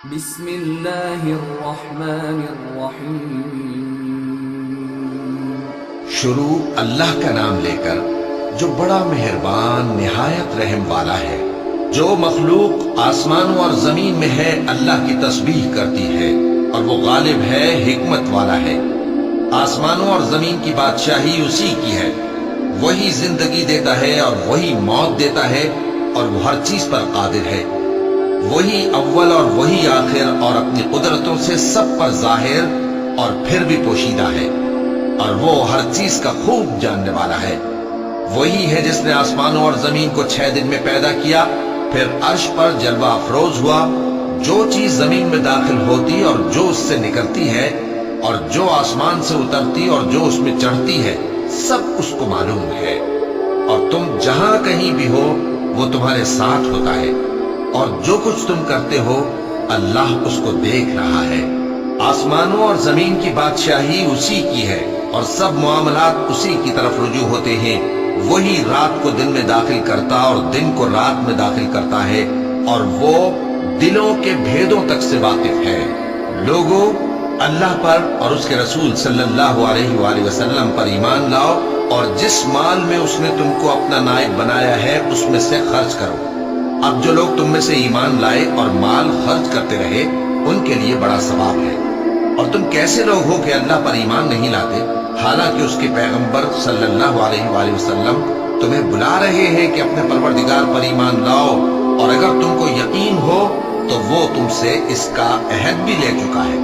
بسم اللہ الرحمن الرحیم۔ شروع اللہ کا نام لے کر جو بڑا مہربان نہایت رحم والا ہے۔ جو مخلوق آسمانوں اور زمین میں ہے اللہ کی تسبیح کرتی ہے اور وہ غالب ہے، حکمت والا ہے۔ آسمانوں اور زمین کی بادشاہی اسی کی ہے، وہی زندگی دیتا ہے اور وہی موت دیتا ہے اور وہ ہر چیز پر قادر ہے۔ وہی اول اور وہی آخر اور اپنی قدرتوں سے سب پر ظاہر اور پھر بھی پوشیدہ ہے، اور وہ ہر چیز کا خوب جاننے والا ہے۔ وہی ہے جس نے آسمانوں اور زمین کو 6 دن میں پیدا کیا، پھر عرش پر جلوہ افروز ہوا۔ جو چیز زمین میں داخل ہوتی اور جو اس سے نکلتی ہے اور جو آسمان سے اترتی اور جو اس میں چڑھتی ہے، سب اس کو معلوم ہے۔ اور تم جہاں کہیں بھی ہو وہ تمہارے ساتھ ہوتا ہے، اور جو کچھ تم کرتے ہو اللہ اس کو دیکھ رہا ہے۔ آسمانوں اور زمین کی بادشاہی اسی کی ہے اور سب معاملات اسی کی طرف رجوع ہوتے ہیں۔ وہی رات کو دن میں داخل کرتا اور دن کو رات میں داخل کرتا ہے، اور وہ دلوں کے بھیدوں تک سے واقف ہے۔ لوگوں، اللہ پر اور اس کے رسول صلی اللہ علیہ وآلہ وسلم پر ایمان لاؤ، اور جس مال میں اس نے تم کو اپنا نائب بنایا ہے اس میں سے خرچ کرو۔ اب جو لوگ تم میں سے ایمان لائے اور مال خرچ کرتے رہے ان کے لیے بڑا ثواب ہے۔ اور تم کیسے لوگ ہو کہ اللہ پر ایمان نہیں لاتے، حالانکہ اس کے پیغمبر صلی اللہ علیہ وآلہ وسلم تمہیں بلا رہے ہیں کہ اپنے پروردگار پر ایمان لاؤ، اور اگر تم کو یقین ہو تو وہ تم سے اس کا عہد بھی لے چکا ہے۔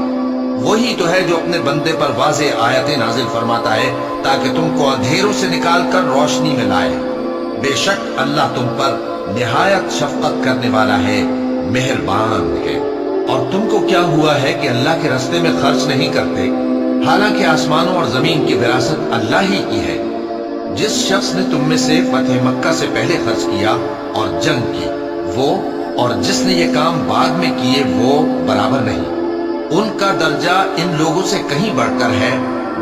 وہی تو ہے جو اپنے بندے پر واضح آیتیں نازل فرماتا ہے تاکہ تم کو اندھیروں سے نکال کر روشنی میں لائے۔ بے شک اللہ تم پر نہایت شفقت کرنے والا ہے، مہربان ہے۔ اور تم کو کیا ہوا ہے کہ اللہ کے راستے میں خرچ نہیں کرتے، حالانکہ آسمانوں اور زمین کی وراثت اللہ ہی کی ہے۔ جس شخص نے تم میں سے فتح مکہ سے پہلے خرچ کیا اور جنگ کی، وہ اور جس نے یہ کام بعد میں کیے وہ برابر نہیں۔ ان کا درجہ ان لوگوں سے کہیں بڑھ کر ہے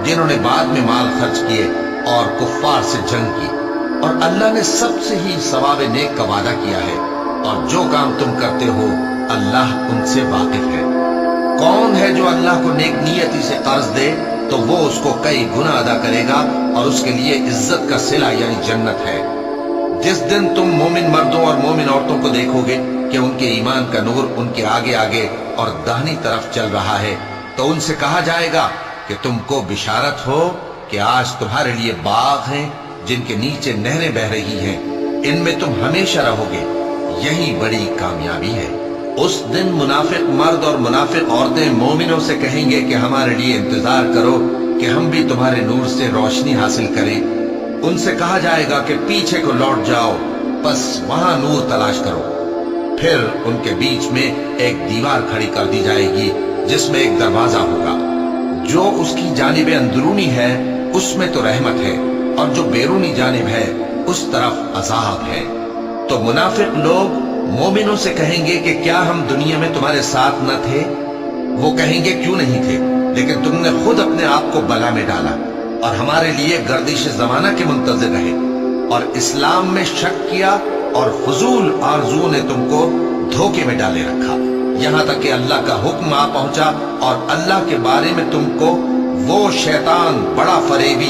جنہوں نے بعد میں مال خرچ کیے اور کفار سے جنگ کی، اور اللہ نے سب سے ہی ثواب نیک کا وعدہ کیا ہے، اور جو کام تم کرتے ہو اللہ ان سے واقف ہے۔ کون ہے جو اللہ کو نیک نیتی سے قرض دے تو وہ اس کو کئی گنا ادا کرے گا، اور اس کے لیے عزت کا صلہ یعنی جنت ہے۔ جس دن تم مومن مردوں اور مومن عورتوں کو دیکھو گے کہ ان کے ایمان کا نور ان کے آگے آگے اور داہنی طرف چل رہا ہے، تو ان سے کہا جائے گا کہ تم کو بشارت ہو کہ آج تمہارے لیے باغ ہیں جن کے نیچے نہریں بہ رہی ہیں، ان میں تم ہمیشہ رہو گے، یہی بڑی کامیابی ہے۔ اس دن منافق مرد اور منافق عورتیں مومنوں سے کہیں گے کہ ہمارے لیے انتظار کرو کہ ہم بھی تمہارے نور سے روشنی حاصل کریں۔ ان سے کہا جائے گا کہ پیچھے کو لوٹ جاؤ، بس وہاں نور تلاش کرو۔ پھر ان کے بیچ میں ایک دیوار کھڑی کر دی جائے گی جس میں ایک دروازہ ہوگا، جو اس کی جانب اندرونی ہے اس میں تو رحمت ہے، اور جو بیرونی جانب ہے اس طرف عذاب ہے۔ تو منافق لوگ مومنوں سے کہیں گے کہ کیا ہم دنیا میں تمہارے ساتھ نہ تھے؟ وہ کہیں گے کیوں نہیں تھے، لیکن تم نے خود اپنے آپ کو بلا میں ڈالا اور ہمارے لیے گردش زمانہ کے منتظر رہے، اور اسلام میں شک کیا، اور فضول آرزو نے تم کو دھوکے میں ڈالے رکھا، یہاں تک کہ اللہ کا حکم آ پہنچا اور اللہ کے بارے میں تم کو وہ شیطان بڑا فریب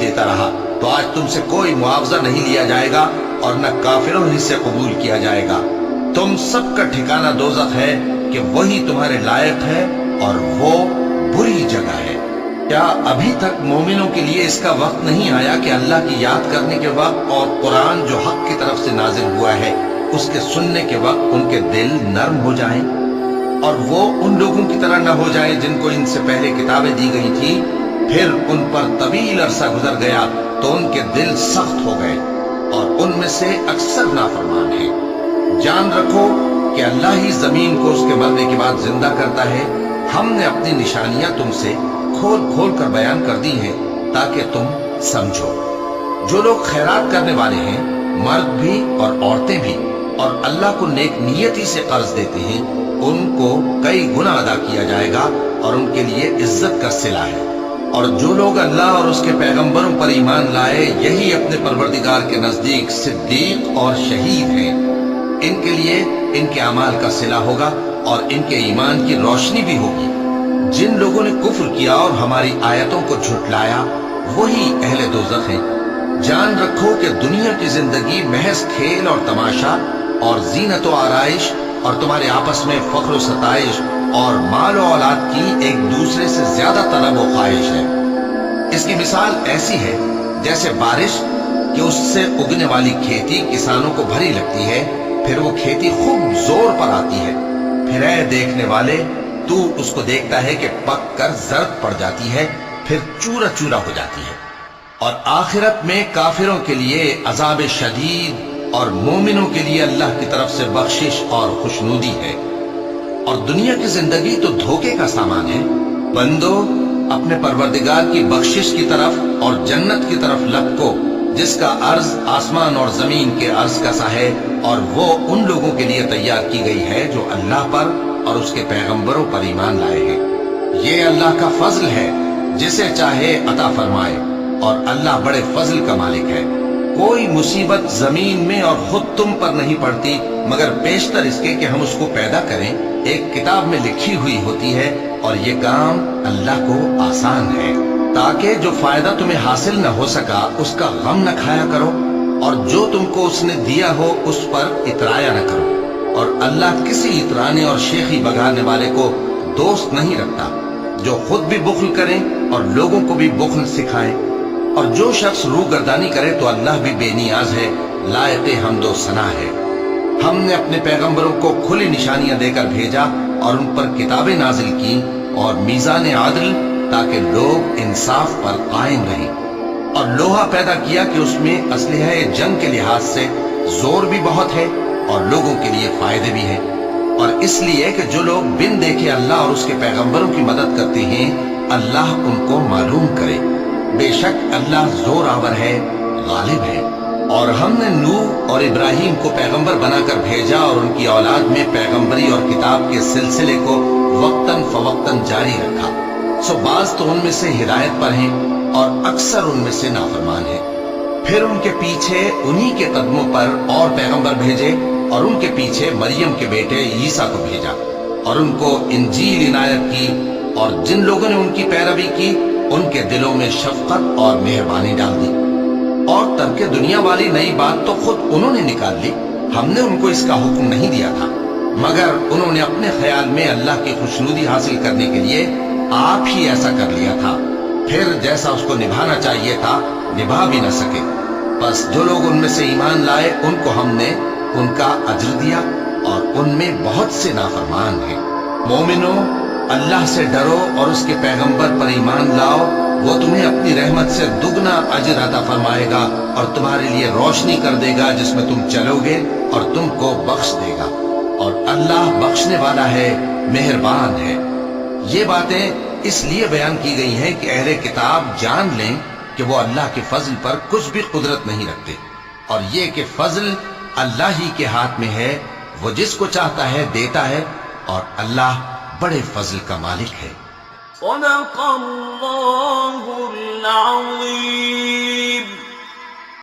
دیتا رہا۔ تو آج تم سے کوئی معاوضہ نہیں لیا جائے گا اور نہ کافروں ہی سے قبول کیا جائے گا۔ تم سب کا ٹھکانہ دوزخ ہے کہ وہی تمہارے لائق ہے، اور وہ بری جگہ ہے۔ کیا ابھی تک مومنوں کے لیے اس کا وقت نہیں آیا کہ اللہ کی یاد کرنے کے وقت اور قرآن جو حق کی طرف سے نازل ہوا ہے اس کے سننے کے وقت ان کے دل نرم ہو جائیں، اور وہ ان لوگوں کی طرح نہ ہو جائیں جن کو ان سے پہلے کتابیں دی گئی تھیں، پھر ان پر طویل عرصہ گزر گیا تو ان کے دل سخت ہو گئے، اور ان میں سے اکثر نافرمان ہیں۔ جان رکھو کہ اللہ ہی زمین کو اس کے مرنے کے بعد زندہ کرتا ہے۔ ہم نے اپنی نشانیاں تم سے کھول کھول کر بیان کر دی ہیں تاکہ تم سمجھو۔ جو لوگ خیرات کرنے والے ہیں، مرد بھی اور عورتیں بھی، اور اللہ کو نیک نیتی سے قرض دیتے ہیں، ان کو کئی گنا ادا کیا جائے گا اور ان کے لیے عزت کا صلہ ہے۔ اور جو لوگ اللہ اور اس کے پیغمبروں پر ایمان لائے، یہی اپنے پروردگار کے نزدیک صدیق اور شہید ہیں۔ ان کے لیے ان کے اعمال کا صلہ ہوگا، اور ان کے ایمان کی روشنی بھی ہوگی۔ جن لوگوں نے کفر کیا اور ہماری آیتوں کو جھٹلایا وہی اہل دوزخ ہیں۔ جان رکھو کہ دنیا کی زندگی محض کھیل اور تماشا اور زینت و آرائش اور تمہارے آپس میں فخر و ستائش اور مال و اولاد کی ایک دوسرے سے زیادہ طلب و خواہش ہے۔ اس کی مثال ایسی ہے جیسے بارش کہ اس سے اگنے والی کھیتی کسانوں کو بھری لگتی ہے، پھر وہ کھیتی خوب زور پر آتی ہے، پھر اے دیکھنے والے تو اس کو دیکھتا ہے کہ پک کر زرد پڑ جاتی ہے، پھر چورا چورا ہو جاتی ہے۔ اور آخرت میں کافروں کے لیے عذاب شدید اور مومنوں کے لیے اللہ کی طرف سے بخشش اور خوشنودی ہے۔ اور دنیا کی زندگی تو دھوکے کا سامان ہے۔ بندو اپنے پروردگار کی بخشش کی طرف اور جنت کی طرف لپکو جس کا عرض آسمان اور زمین کے عرض کا سا ہے، اور وہ ان لوگوں کے لیے تیار کی گئی ہے جو اللہ پر اور اس کے پیغمبروں پر ایمان لائے ہیں۔ یہ اللہ کا فضل ہے، جسے چاہے عطا فرمائے، اور اللہ بڑے فضل کا مالک ہے۔ کوئی مصیبت زمین میں اور خود تم پر نہیں پڑتی مگر بیشتر اس کے کہ ہم اس کو پیدا کریں ایک کتاب میں لکھی ہوئی ہوتی ہے، اور یہ کام اللہ کو آسان ہے، تاکہ جو فائدہ تمہیں حاصل نہ ہو سکا اس کا غم نہ کھایا کرو، اور جو تم کو اس نے دیا ہو اس پر اترایا نہ کرو۔ اور اللہ کسی اترانے اور شیخی بگانے والے کو دوست نہیں رکھتا، جو خود بھی بخل کریں اور لوگوں کو بھی بخل سکھائیں۔ اور جو شخص روح گردانی کرے تو اللہ بھی بے نیاز ہے، لائق حمد و ثنا ہے۔ ہم نے اپنے پیغمبروں کو کھلی نشانیاں دے کر بھیجا اور ان پر کتابیں نازل کی اور میزان عدل، تاکہ لوگ انصاف پر قائم رہیں۔ اور لوہا پیدا کیا کہ اس میں اسلحہ جنگ کے لحاظ سے زور بھی بہت ہے اور لوگوں کے لیے فائدے بھی ہیں، اور اس لیے کہ جو لوگ بن دیکھے اللہ اور اس کے پیغمبروں کی مدد کرتے ہیں اللہ ان کو معلوم کرے۔ بے شک اللہ زور آور ہے، غالب ہے۔ اور ہم نے نوح اور ابراہیم کو پیغمبر بنا کر بھیجا اور ان کی اولاد میں پیغمبری اور کتاب کے سلسلے کو وقتاً فوقتاً جاری رکھا۔ سو بعض تو ان میں سے ہدایت پر ہیں اور اکثر ان میں سے نافرمان ہیں۔ پھر ان کے پیچھے انہی کے قدموں پر اور پیغمبر بھیجے، اور ان کے پیچھے مریم کے بیٹے عیسیٰ کو بھیجا، اور ان کو انجیل عنایت کی، اور جن لوگوں نے ان کی پیروی کی ان کے دلوں میں شفقت اور مہربانی ڈال دی۔ اور ترک دنیا والی نئی بات تو خود انہوں نے نکال لی، ہم نے ان کو اس کا حکم نہیں دیا تھا، مگر انہوں نے اپنے خیال میں اللہ کی خوشنودی حاصل کرنے کے لیے آپ ہی ایسا کر لیا تھا، پھر جیسا اس کو نبھانا چاہیے تھا نبھا بھی نہ سکے۔ بس جو لوگ ان میں سے ایمان لائے ان کو ہم نے ان کا اجر دیا، اور ان میں بہت سے نافرمان ہیں۔ مومنو اللہ سے ڈرو اور اس کے پیغمبر پر ایمان لاؤ، وہ تمہیں اپنی رحمت سے دگنا اجر عطا فرمائے گا اور تمہارے لیے روشنی کر دے گا جس میں تم چلو گے، اور تم کو بخش دے گا، اور اللہ بخشنے والا ہے، مہربان ہے۔ یہ باتیں اس لیے بیان کی گئی ہیں کہ اہل کتاب جان لیں کہ وہ اللہ کے فضل پر کچھ بھی قدرت نہیں رکھتے، اور یہ کہ فضل اللہ ہی کے ہاتھ میں ہے، وہ جس کو چاہتا ہے دیتا ہے، اور اللہ بڑے فضل کا مالک ہے۔ صدق اللہ العظیم۔